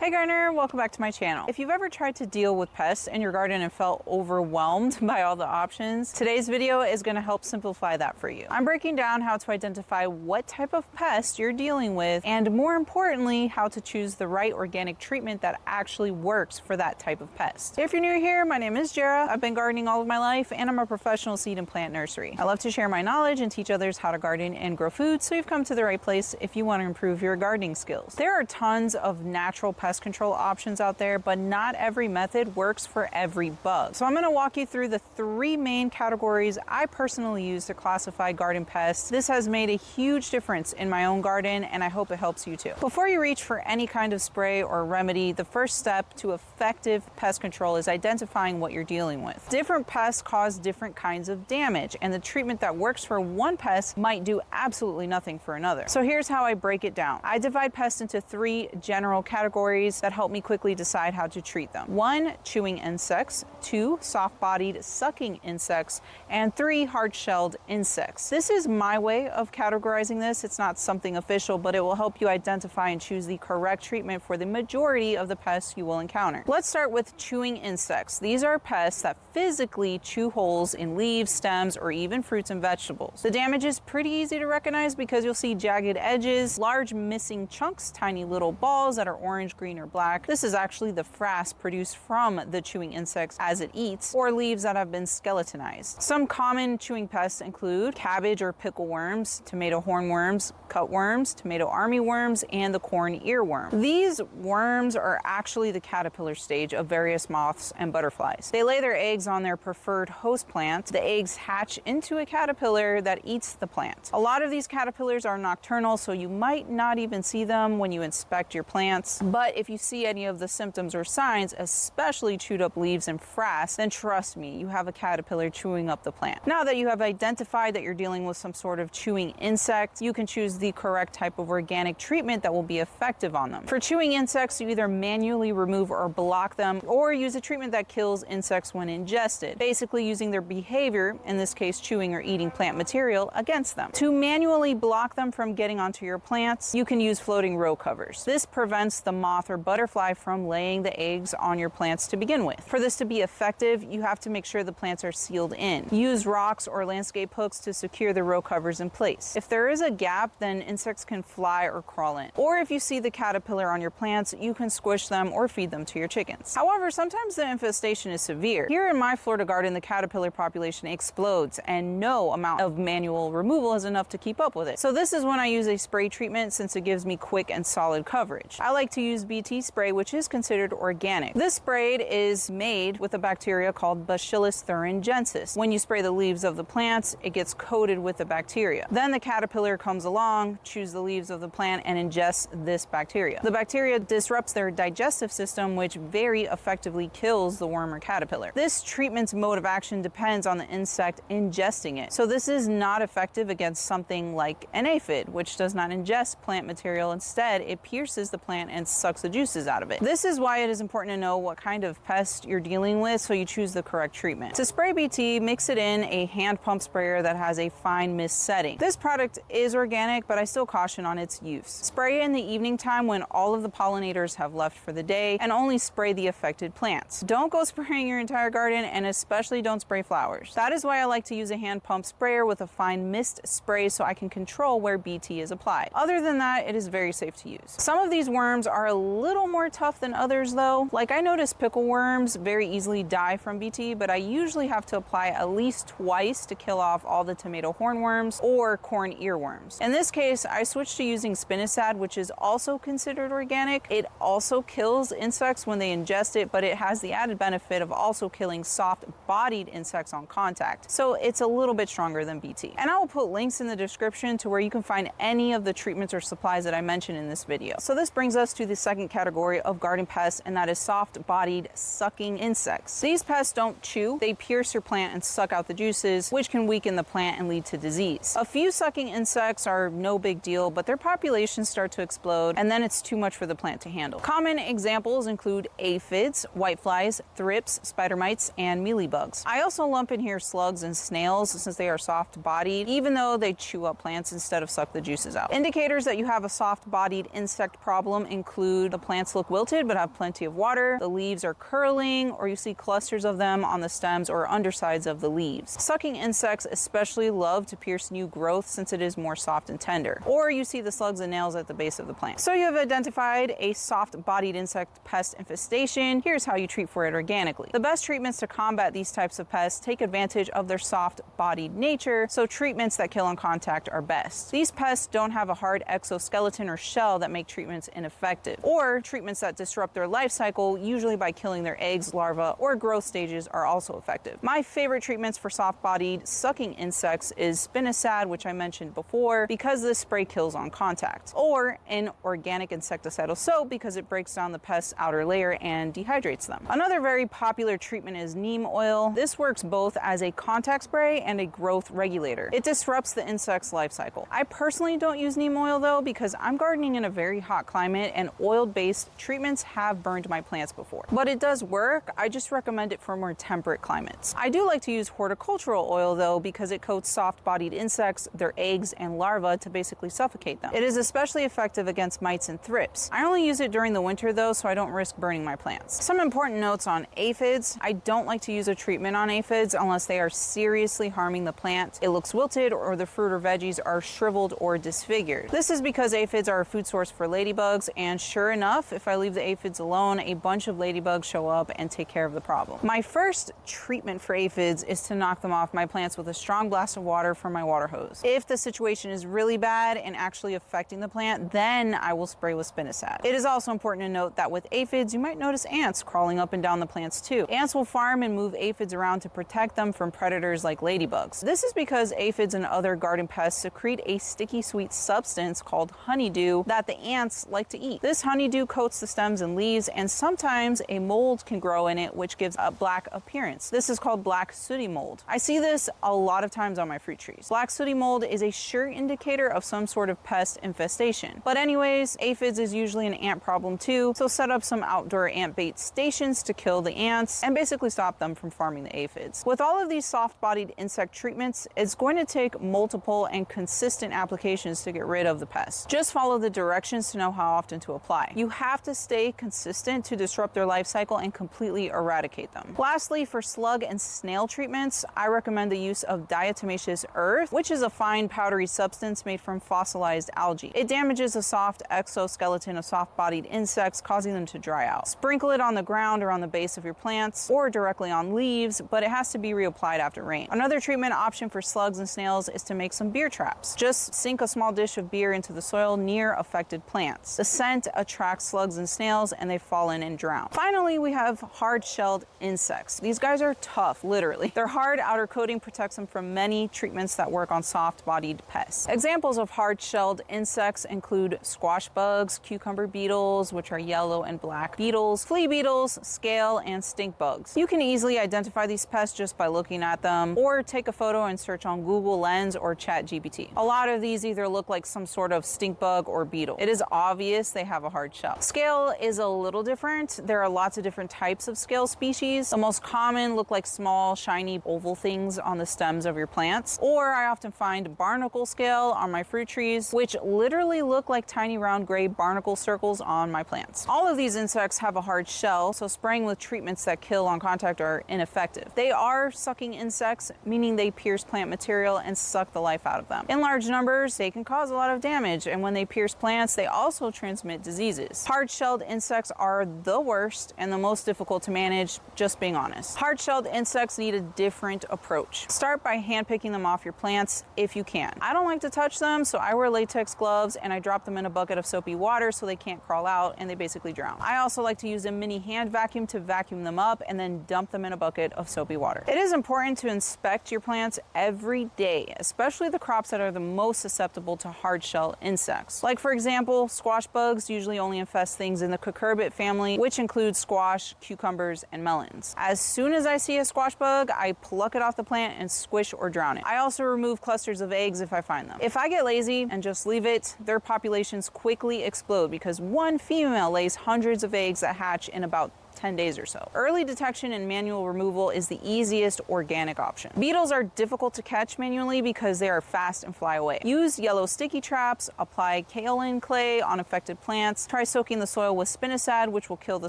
Hi gardener, welcome back to my channel. If you've ever tried to deal with pests in your garden and felt overwhelmed by all the options, today's video is going to help simplify that for you. I'm breaking down how to identify what type of pest you're dealing with, and more importantly, how to choose the right organic treatment that actually works for that type of pest. If you're new here, my name is Jara. I've been gardening all of my life, and I'm a professional seed and plant nursery. I love to share my knowledge and teach others how to garden and grow food, so you've come to the right place if you want to improve your gardening skills. There are tons of natural pest control options out there, but not every method works for every bug. So I'm going to walk you through the three main categories I personally use to classify garden pests. This has made a huge difference in my own garden, and I hope it helps you too. Before you reach for any kind of spray or remedy, the first step to effective pest control is identifying what you're dealing with. Different pests cause different kinds of damage, and the treatment that works for one pest might do absolutely nothing for another. So here's how I break it down. I divide pests into three general categories that help me quickly decide how to treat them. 1, chewing insects. 2, soft-bodied sucking insects. And 3, hard-shelled insects. This is my way of categorizing this. It's not something official, but it will help you identify and choose the correct treatment for the majority of the pests you will encounter. Let's start with chewing insects. These are pests that physically chew holes in leaves, stems, or even fruits and vegetables. The damage is pretty easy to recognize because you'll see jagged edges, large missing chunks, tiny little balls that are orange, green, or black. This is actually the frass produced from the chewing insects as it eats, or leaves that have been skeletonized. Some common chewing pests include cabbage or pickle worms, tomato hornworms, cutworms, tomato armyworms, and the corn earworm. These worms are actually the caterpillar stage of various moths and butterflies. They lay their eggs on their preferred host plant. The eggs hatch into a caterpillar that eats the plant. A lot of these caterpillars are nocturnal, so you might not even see them when you inspect your plants, but if you see any of the symptoms or signs, especially chewed up leaves and frass, then trust me, you have a caterpillar chewing up the plant. Now that you have identified that you're dealing with some sort of chewing insect, you can choose the correct type of organic treatment that will be effective on them. For chewing insects, you either manually remove or block them, or use a treatment that kills insects when ingested, basically using their behavior, in this case chewing or eating plant material, against them. To manually block them from getting onto your plants, you can use floating row covers. This prevents the moth or butterfly from laying the eggs on your plants to begin with. For this to be effective, you have to make sure the plants are sealed in. Use rocks or landscape hooks to secure the row covers in place. If there is a gap, then insects can fly or crawl in. Or if you see the caterpillar on your plants, you can squish them or feed them to your chickens. However, sometimes the infestation is severe. Here in my Florida garden, the caterpillar population explodes, and no amount of manual removal is enough to keep up with it. So this is when I use a spray treatment, since it gives me quick and solid coverage. I like to use BT spray, which is considered organic. This spray is made with a bacteria called Bacillus thuringiensis. When you spray the leaves of the plants, it gets coated with the bacteria. Then the caterpillar comes along, chews the leaves of the plant, and ingests this bacteria. The bacteria disrupts their digestive system, which very effectively kills the worm or caterpillar. This treatment's mode of action depends on the insect ingesting it. So this is not effective against something like an aphid, which does not ingest plant material. Instead, it pierces the plant and sucks the juices out of it. This is why it is important to know what kind of pest you're dealing with, so you choose the correct treatment. To spray BT, mix it in a hand pump sprayer that has a fine mist setting. This product is organic, but I still caution on its use. Spray in the evening time when all of the pollinators have left for the day, and only spray the affected plants. Don't go spraying your entire garden, and especially don't spray flowers. That is why I like to use a hand pump sprayer with a fine mist spray, so I can control where BT is applied. Other than that, it is very safe to use. Some of these worms are a little more tough than others though. Like I noticed pickle worms very easily die from BT, but I usually have to apply at least twice to kill off all the tomato hornworms or corn earworms. In this case, I switched to using Spinosad, which is also considered organic. It also kills insects when they ingest it, but it has the added benefit of also killing soft-bodied insects on contact. So it's a little bit stronger than BT. And I will put links in the description to where you can find any of the treatments or supplies that I mentioned in this video. So this brings us to the second category of garden pests, and that is soft-bodied sucking insects. These pests don't chew, they pierce your plant and suck out the juices, which can weaken the plant and lead to disease. A few sucking insects are no big deal, but their populations start to explode, and then it's too much for the plant to handle. Common examples include aphids, whiteflies, thrips, spider mites, and mealybugs. I also lump in here slugs and snails since they are soft-bodied, even though they chew up plants instead of suck the juices out. Indicators that you have a soft-bodied insect problem include the The plants look wilted but have plenty of water. The leaves are curling, or you see clusters of them on the stems or undersides of the leaves. Sucking insects especially love to pierce new growth since it is more soft and tender. Or you see the slugs and nails at the base of the plant. So you have identified a soft-bodied insect pest infestation. Here's how you treat for it organically. The best treatments to combat these types of pests take advantage of their soft-bodied nature, so treatments that kill on contact are best. These pests don't have a hard exoskeleton or shell that make treatments ineffective, or treatments that disrupt their life cycle, usually by killing their eggs, larvae, or growth stages, are also effective. My favorite treatments for soft-bodied sucking insects is Spinosad, which I mentioned before, because this spray kills on contact, or an organic insecticidal soap because it breaks down the pest's outer layer and dehydrates them. Another very popular treatment is neem oil. This works both as a contact spray and a growth regulator. It disrupts the insect's life cycle. I personally don't use neem oil though, because I'm gardening in a very hot climate and oil-based treatments have burned my plants before. But it does work. I just recommend it for more temperate climates. I do like to use horticultural oil though, because it coats soft-bodied insects, their eggs and larvae, to basically suffocate them. It is especially effective against mites and thrips. I only use it during the winter though, so I don't risk burning my plants. Some important notes on aphids. I don't like to use a treatment on aphids unless they are seriously harming the plant, it looks wilted, or the fruit or veggies are shriveled or disfigured. This is because aphids are a food source for ladybugs, and sure enough, if I leave the aphids alone, a bunch of ladybugs show up and take care of the problem. My first treatment for aphids is to knock them off my plants with a strong blast of water from my water hose. If the situation is really bad and actually affecting the plant, then I will spray with Spinosad. It is also important to note that with aphids, you might notice ants crawling up and down the plants too. Ants will farm and move aphids around to protect them from predators like ladybugs. This is because aphids and other garden pests secrete a sticky sweet substance called honeydew that the ants like to eat. This honeydew coats the stems and leaves, and sometimes a mold can grow in it which gives a black appearance. This is called black sooty mold. I see this a lot of times on my fruit trees. Black sooty mold is a sure indicator of some sort of pest infestation. But anyways, aphids is usually an ant problem too, so set up some outdoor ant bait stations to kill the ants and basically stop them from farming the aphids. With all of these soft-bodied insect treatments, it's going to take multiple and consistent applications to get rid of the pest. Just follow the directions to know how often to apply. You have to stay consistent to disrupt their life cycle and completely eradicate them. Lastly, for slug and snail treatments, I recommend the use of diatomaceous earth, which is a fine powdery substance made from fossilized algae. It damages the soft exoskeleton of soft-bodied insects, causing them to dry out. Sprinkle it on the ground or on the base of your plants, or directly on leaves, but it has to be reapplied after rain. Another treatment option for slugs and snails is to make some beer traps. Just sink a small dish of beer into the soil near affected plants. The scent attracts slugs and snails, and they fall in and drown. Finally, we have hard-shelled insects. These guys are tough, literally. Their hard outer coating protects them from many treatments that work on soft-bodied pests. Examples of hard-shelled insects include squash bugs, cucumber beetles, which are yellow and black beetles, flea beetles, scale, and stink bugs. You can easily identify these pests just by looking at them, or take a photo and search on Google Lens or ChatGPT. A lot of these either look like some sort of stink bug or beetle. It is obvious they have a hard shell. Scale is a little different. There are lots of different types of scale species. The most common look like small, shiny, oval things on the stems of your plants. Or I often find barnacle scale on my fruit trees, which literally look like tiny round gray barnacle circles on my plants. All of these insects have a hard shell, so spraying with treatments that kill on contact are ineffective. They are sucking insects, meaning they pierce plant material and suck the life out of them. In large numbers, they can cause a lot of damage, and when they pierce plants, they also transmit diseases. Hard-shelled insects are the worst and the most difficult to manage, just being honest. Hard-shelled insects need a different approach. Start by hand-picking them off your plants if you can. I don't like to touch them, so I wear latex gloves and I drop them in a bucket of soapy water so they can't crawl out and they basically drown. I also like to use a mini hand vacuum to vacuum them up and then dump them in a bucket of soapy water. It is important to inspect your plants every day, especially the crops that are the most susceptible to hard-shell insects. Like for example, squash bugs usually only infest things in the cucurbit family, which includes squash, cucumbers, and melons. As soon as I see a squash bug, I pluck it off the plant and squish or drown it. I also remove clusters of eggs if I find them. If I get lazy and just leave it, their populations quickly explode because one female lays hundreds of eggs that hatch in about 10 days or so. Early detection and manual removal is the easiest organic option. Beetles are difficult to catch manually because they are fast and fly away. Use yellow sticky traps, apply kaolin clay on affected plants, try soaking the soil with Spinosad, which will kill the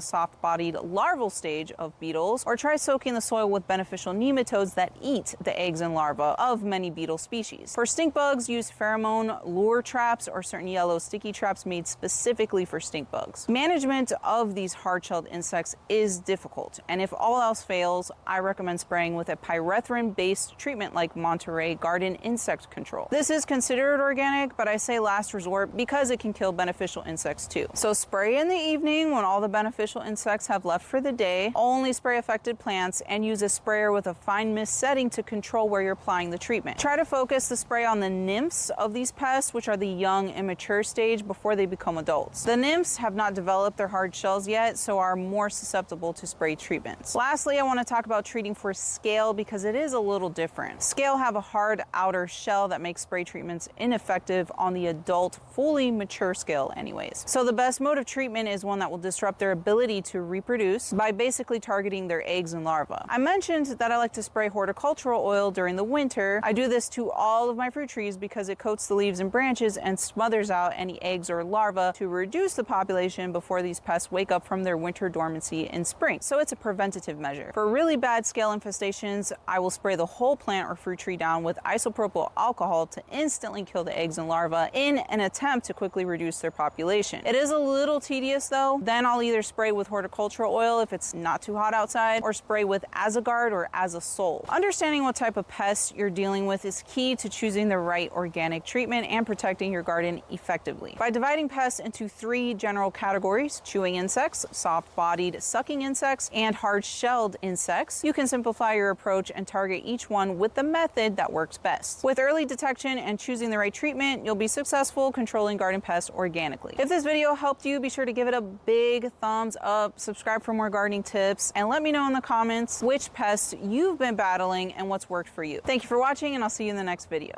soft-bodied larval stage of beetles, or try soaking the soil with beneficial nematodes that eat the eggs and larvae of many beetle species. For stink bugs, use pheromone lure traps or certain yellow sticky traps made specifically for stink bugs. Management of these hard-shelled insects is difficult, and if all else fails, I recommend spraying with a pyrethrin-based treatment like Monterey Garden Insect Control. This is considered organic, but I say last resort because it can kill beneficial insects too. So spray in the evening when all the beneficial insects have left for the day. Only spray affected plants and use a sprayer with a fine mist setting to control where you're applying the treatment. Try to focus the spray on the nymphs of these pests, which are the young, immature stage before they become adults. The nymphs have not developed their hard shells yet, so are more susceptible to spray treatments. Lastly, I want to talk about treating for scale because it is a little different. Scale have a hard outer shell that makes spray treatments ineffective on the adult, fully mature scale anyways. So the best mode of treatment is one that will disrupt their ability to reproduce by basically targeting their eggs and larvae. I mentioned that I like to spray horticultural oil during the winter. I do this to all of my fruit trees because it coats the leaves and branches and smothers out any eggs or larvae to reduce the population before these pests wake up from their winter dormancy in spring. So it's a preventative measure. For really bad scale infestations, I will spray the whole plant or fruit tree down with isopropyl alcohol to instantly kill the eggs and larvae in an attempt to quickly reduce their population. It is a little tedious though. Then I'll either spray with horticultural oil if it's not too hot outside, or spray with Azagard or Azasol. Understanding what type of pests you're dealing with is key to choosing the right organic treatment and protecting your garden effectively. By dividing pests into 3 general categories, chewing insects, soft-bodied sucking insects, and hard-shelled insects, you can simplify your approach and target each one with the method that works best. With early detection and choosing the right treatment, you'll be successful controlling garden pests organically. If this video helped you, be sure to give it a big thumbs up, subscribe for more gardening tips, and let me know in the comments which pests you've been battling and what's worked for you. Thank you for watching, and I'll see you in the next video.